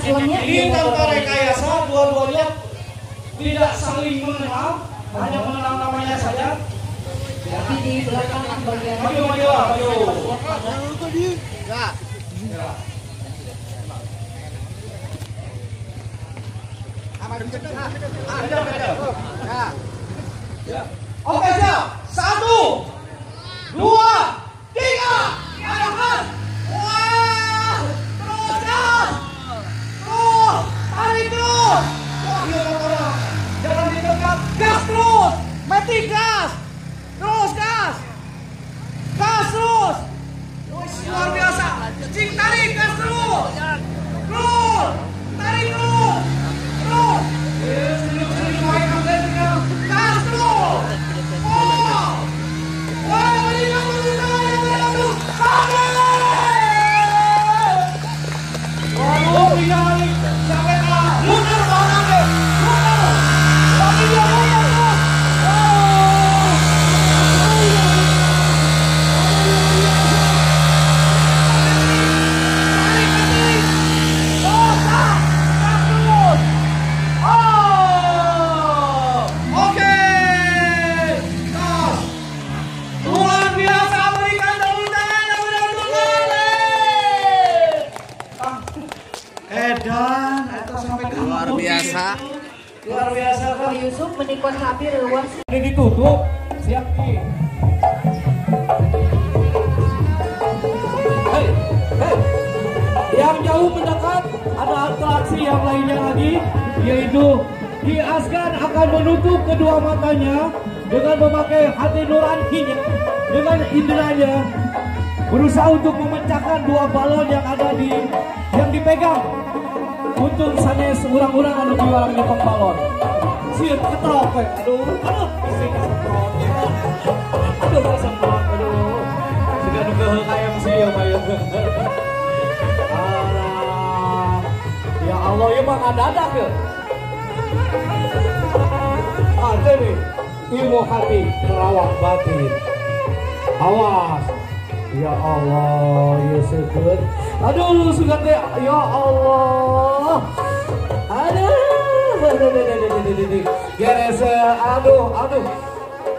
filmnya. Ini tanpa rekayasa, dua-duanya tidak saling mengenal, hanya mengenal namanya saja. Tapi di belakang bagian Maju, maju, maju. Oke, siap. 1, 2, 3. Arahkan. Wah, terus gas. Terus, tarik terus. Wah, iya motornya. Jangan didekat. Gas terus. Mati gas. Terus gas. Gas terus. Luar biasa. Cing, tarik gas terus. Terus. Tarik terus. Terus. Sini main ambilnya. Gas terus. Wow. Wah, ini kamu bisa. Waduh, iya nih. Sampai kalah. Mundur banget deh. Mundur. Tapi dia mundur. Luar biasa Pak Yusuf menikon sapi luas. Ini ditutup, siap nih. Hei, hei. Yang jauh mendekat ada atraksi yang lainnya lagi, yaitu Ki Asgar akan menutup kedua matanya dengan memakai hati nuraninya, dengan inderanya berusaha untuk memecahkan dua balon yang ada yang dipegang. Untung sanes urang-urang anu jualan nyetok balon. Sieun ketrok we. Aduh, bising ketrok. Aduh, kesemprot. Aduh. Sudah nunggu kayak MC ya, Pak. Ya Allah, ya mah ngadadak ya. Ada nih, ilmu hati terawak batin. Awas. Ya Allah, ya seger. Aduh, sudah teh. Ya Allah. Aduh. Gerese, aduh.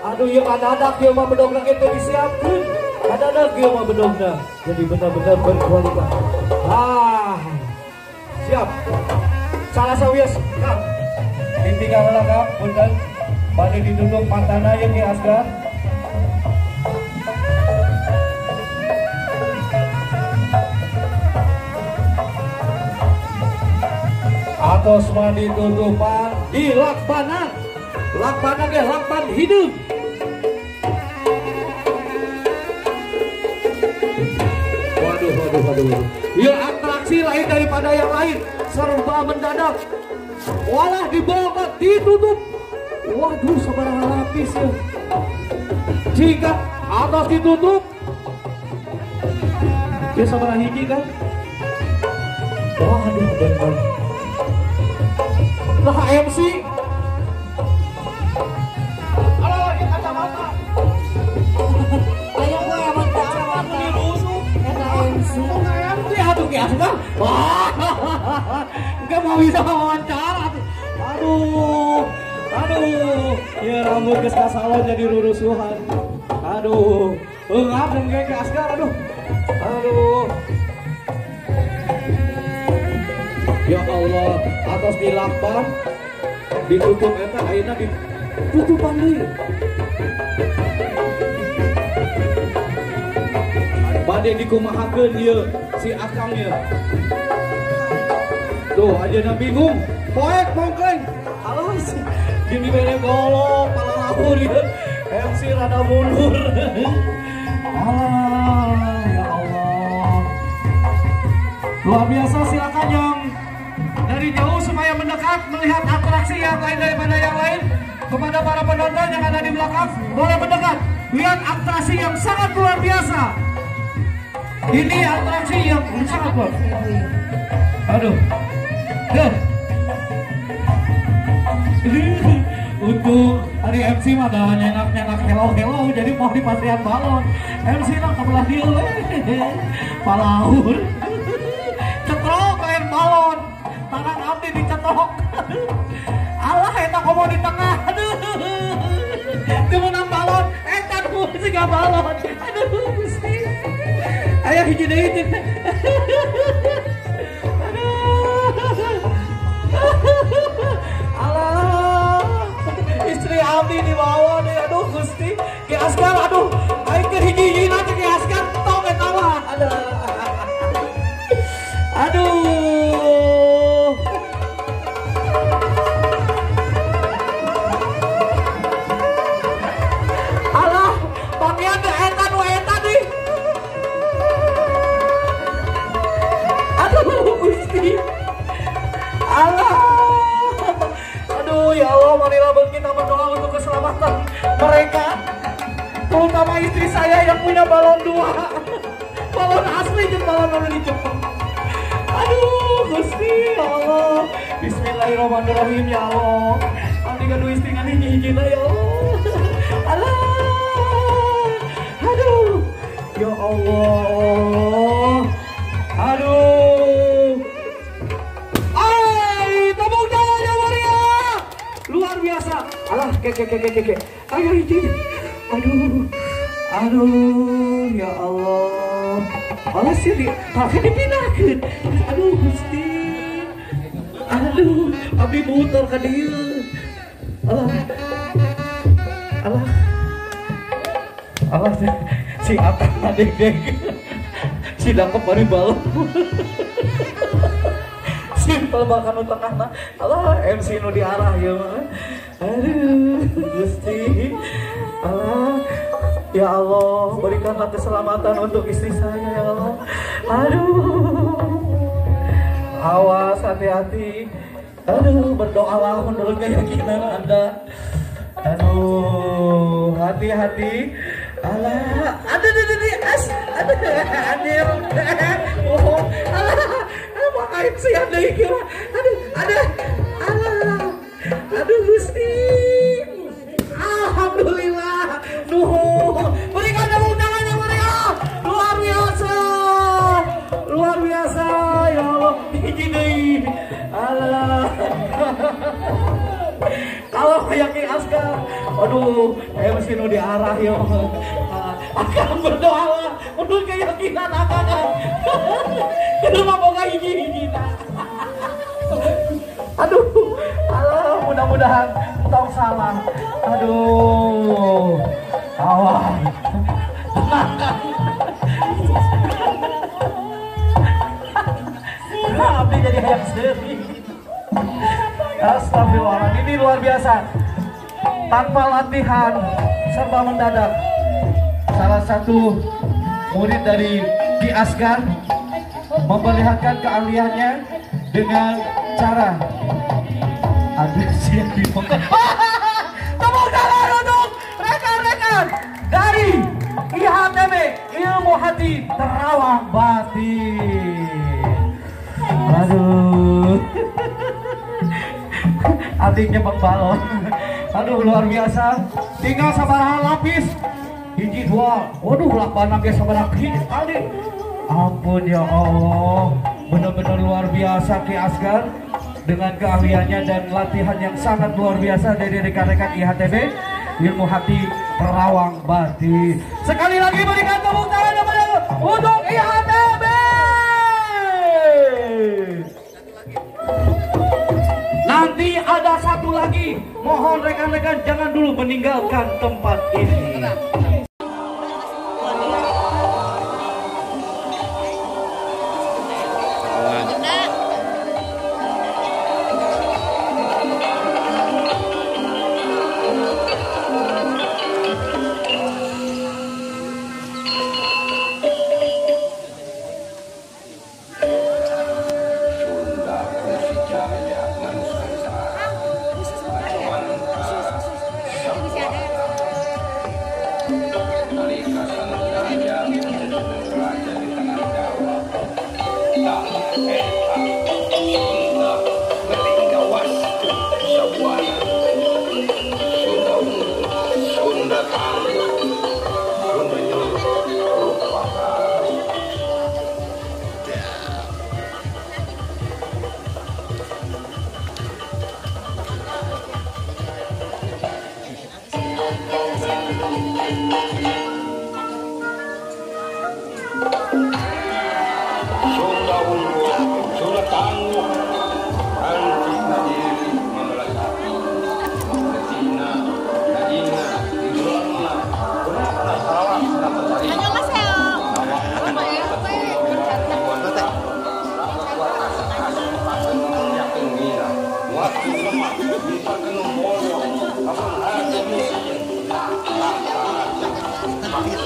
Aduh, yang adadak dia mah bedogna itu disiapkan. Adadak dia mah bedogna. Jadi benar-benar berkualitas. Siap. Salah sawias. Kang. Ditinggal heula Kang, punten. Bade diduduk mantana yang Ki Asgar. Atos mandi tutupan di lakbanan ya lakban hidup. Waduh. Ya atraksi lain daripada yang lain, serba mendadak. Walah dibawa ditutup. Waduh, sebarang lapis ya. Jika atas ditutup, dia sebarang hiji kan? Waduh, bener. Nah, MC. Halo, ini kacamata. Ayo gue yang kacamata. Eta MC. MC aduh ya sudah. Wah. Enggak mau bisa wawancara. Aduh. Ya rambut geus kasalon jadi rurusuhan. Aduh. Enggak dan kayak Asgar aduh. Ya Allah, atas di lakban ditutup eta ayeuna ditutupan deui. Bade dikumahakeun ieu si Akangnya. Tuh ajeuna bingung, poek mongkleng. Halus. Gini bere golok, pala lahur ieu. MC rada mundur. Ya Allah. Luar biasa, silakan yang dari jauh supaya mendekat melihat atraksi yang lain daripada yang lain. Kepada para penonton yang ada di belakang boleh mendekat lihat atraksi yang sangat luar biasa. Ini atraksi yang sangat luar biasa. Aduh. Untuk hari MC mah dah nyenyak hello jadi mau di patrian balon. MC nak kebelah dia palahur. Cetrok air balon. sok. Allah eta komo di tengah. Aduh. Teu meunang balon, eta nu siga balon. Aduh Gusti. Aya hiji deui teh. Allah. Istri abdi dibawa deh. Aduh Gusti. Ki Askar aduh. Aing keur hiji-hiji nanti Ki Askar tong eta mah. Aduh. Alah, pakaian teh eta nu eta nih. Aduh, Gusti. Allah. Aduh, ya Allah, marilah kita berdoa untuk keselamatan mereka. Terutama istri saya yang punya balon 2. Balon asli jeung balon anu di Jepang. Aduh, Gusti, ya Allah. Bismillahirrahmanirrahim, ya Allah. Abdi kadu istri ngan hiji-hijina, ya Allah. Allah. Aduh. Ya Allah. Aduh. Ay, tepuk tangan ya Maria. Luar biasa. Alah, ke. Ayo hiji. Aduh, ya Allah. Allah sih, tapi dipindahkan. Aduh, Gusti. Aduh, abdi muter ka dieu. Allah, si Atang adek-dek. Si dangkep bari balon. Simpel bahkan untuk tengahna. Allah, MC nu diarah ya mah. Aduh, Gusti. Allah. Ya Allah, berikanlah keselamatan untuk istri saya ya Allah. Aduh. Awas, hati-hati. Aduh, berdoalah menurut keyakinan Anda. Aduh, hati-hati. Alah, aduh, hadir. Oh, alah, makain sih ada kira. Aduh, Gusti. Alhamdulillah. Nuh, berikan tepuk tangannya mereka. Luar biasa, ya Allah. Hiji deui. Alah. Kalau kayak Ki Askar, aduh, MC nu diarah ya. Akan berdoa lah, menurut keyakinan akan. Kenapa boga hiji-hijina? Aduh, Allah, mudah-mudahan tong salah. Aduh, awas. Abdi jadi hayang seuri. Astagfirullahaladzim, ini luar biasa. Tanpa latihan, serba mendadak. Salah satu murid dari Ki Askar memperlihatkan keahliannya dengan cara agresi yang dipakai. Tepuk tangan untuk rekan-rekan dari IHTB Ilmu Hati Terawang Batin. Aduh. Adiknya Bang Balon. Aduh, luar biasa. Tinggal sabaraha lapis. Hiji dua. Waduh, lapanang ge sabaraha hiji kali. Ampun ya Allah. Benar-benar luar biasa Ki Askar dengan keahliannya dan latihan yang sangat luar biasa dari rekan-rekan IHTB Ilmu Hati Terawang Batin. Sekali lagi berikan tepuk tangan untuk IHTB. Nanti ada satu lagi. Mohon rekan-rekan jangan dulu meninggalkan tempat ini. Gaya.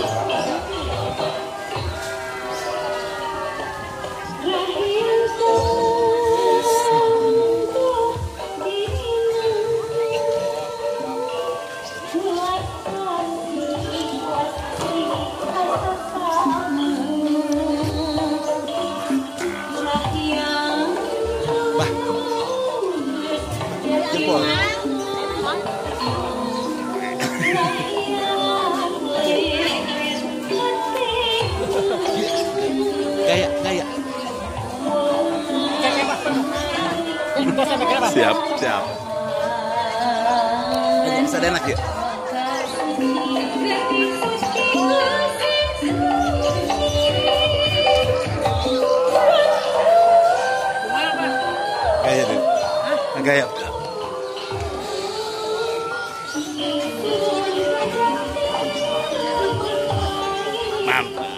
Siap. Bisa enak ya. Gaya deh. Gaya. Mantap.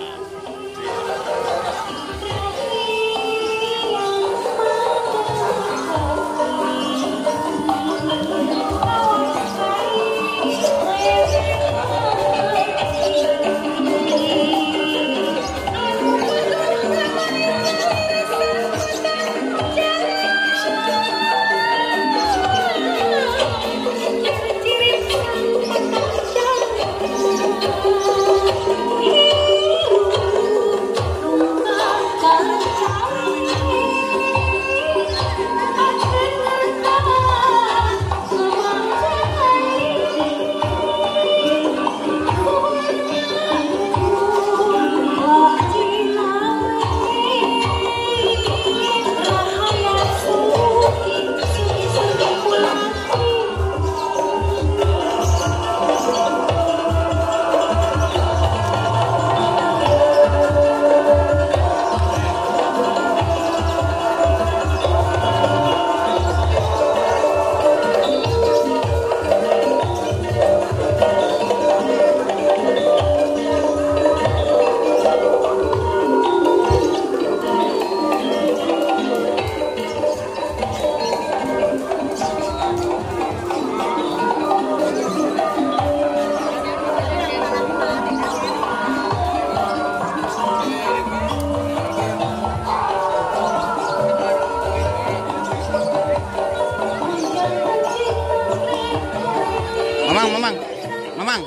Mamang.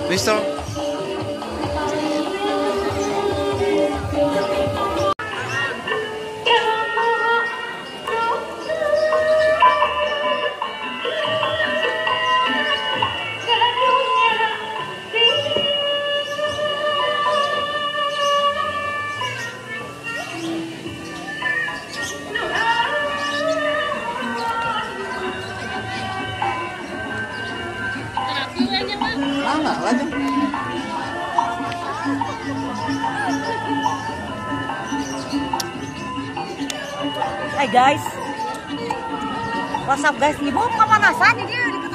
Listo. Hai guys, what's up guys? Ibu kemana saja dia?